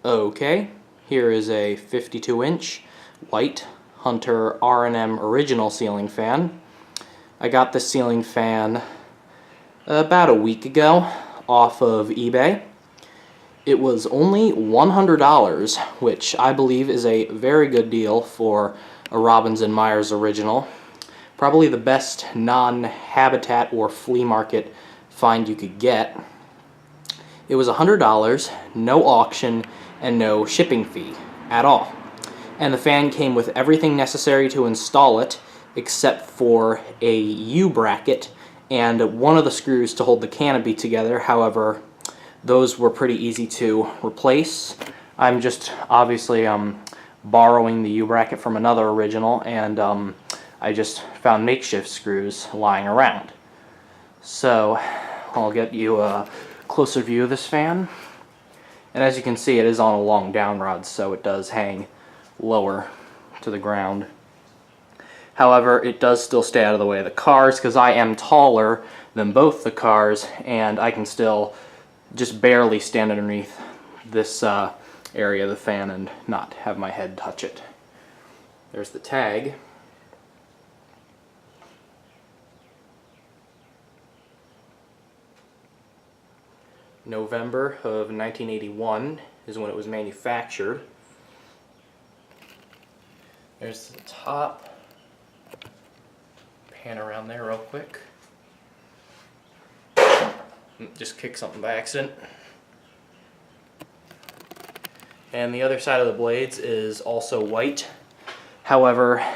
Okay, here is a 52-inch white Hunter R&M original ceiling fan. I got this ceiling fan about a week ago off of eBay. It was only $100, which I believe is a very good deal for a Robbins & Myers original. Probably the best non-Habitat or flea market find you could get. It was $100, no auction, and no shipping fee at all. And the fan came with everything necessary to install it except for a U-bracket and one of the screws to hold the canopy together. However, those were pretty easy to replace. I'm just obviously borrowing the U-bracket from another original, and I just found makeshift screws lying around. So I'll get you a closer view of this fan. And as you can see, it is on a long down rod, so it does hang lower to the ground. However, it does still stay out of the way of the cars because I am taller than both the cars, and I can still just barely stand underneath this area of the fan and not have my head touch it. There's the tag. November of 1981 is when it was manufactured. There's the top. Pan around there real quick. Just kicked something by accident. And the other side of the blades is also white. However,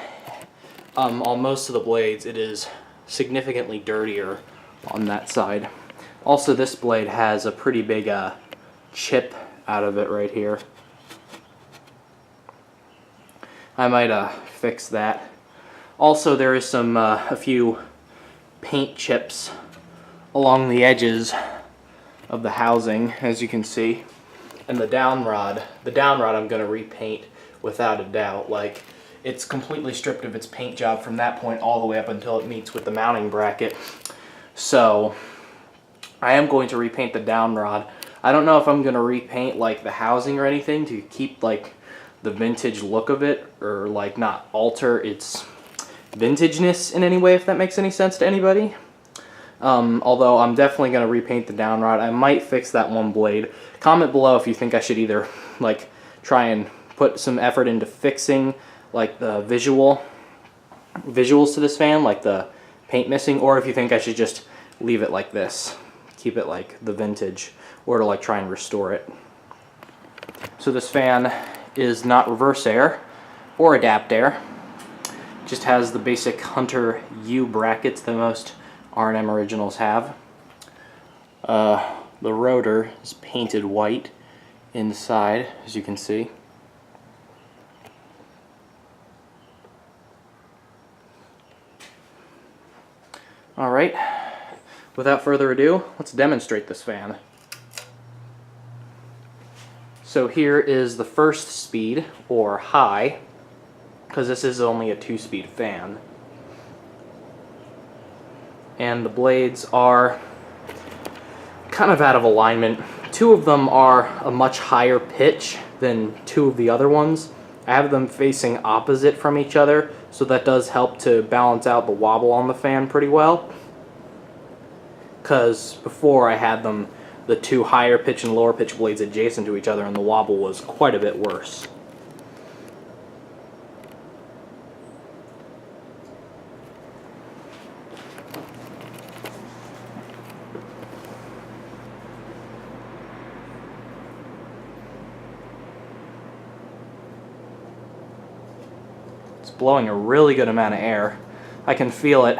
on most of the blades it is significantly dirtier on that side. Also, this blade has a pretty big chip out of it right here. I might fix that. Also, there is a few paint chips along the edges of the housing, as you can see. And the down rod I'm going to repaint without a doubt. Like, it's completely stripped of its paint job from that point all the way up until it meets with the mounting bracket. So I am going to repaint the down rod. I don't know if I'm going to repaint like the housing or anything to keep like the vintage look of it, or like not alter its vintageness in any way, if that makes any sense to anybody. Although I'm definitely going to repaint the down rod. I might fix that one blade. Comment below if you think I should either like try and put some effort into fixing like the visuals to this fan, like the paint missing, or if you think I should just leave it like this, keep it like the vintage, or to like try and restore it. So this fan is not reverse air or adapt air. Just has the basic Hunter U brackets that most R&M originals have. The rotor is painted white inside, as you can see. Alright, without further ado, let's demonstrate this fan. So here is the first speed, or high, because this is only a 2-speed fan. And the blades are kind of out of alignment. Two of them are a much higher pitch than two of the other ones. I have them facing opposite from each other, so that does help to balance out the wobble on the fan pretty well. Because before I had them, the two higher pitch and lower pitch blades adjacent to each other, and the wobble was quite a bit worse. It's blowing a really good amount of air. I can feel it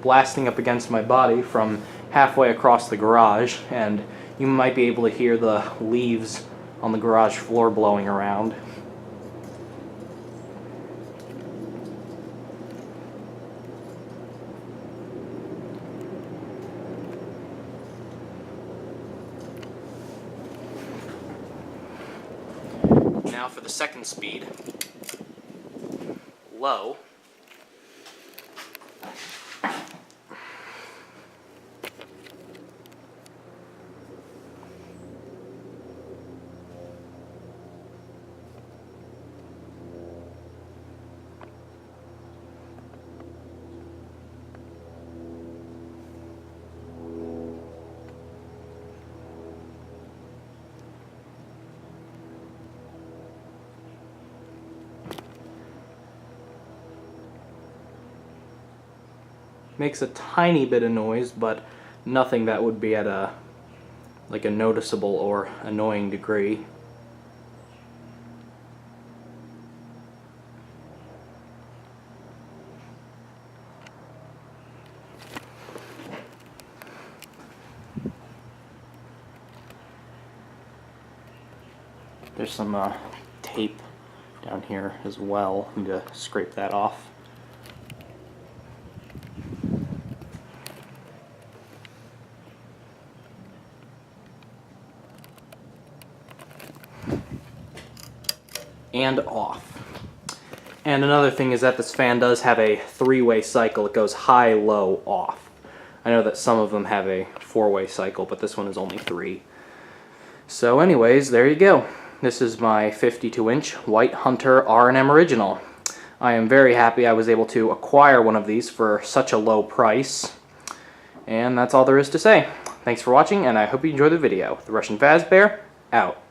blasting up against my body from halfway across the garage, and you might be able to hear the leaves on the garage floor blowing around. Now for the second speed, low. Makes a tiny bit of noise, but nothing that would be at a noticeable or annoying degree. There's some tape down here as well. I need to scrape that off. And off. And another thing is that this fan does have a three-way cycle. It goes high, low, off. I know that some of them have a four-way cycle, but this one is only three. So anyways, there you go. This is my 52-inch White Hunter R&M Original. I am very happy I was able to acquire one of these for such a low price. And that's all there is to say. Thanks for watching, and I hope you enjoyed the video. The Russian Fazbear, out.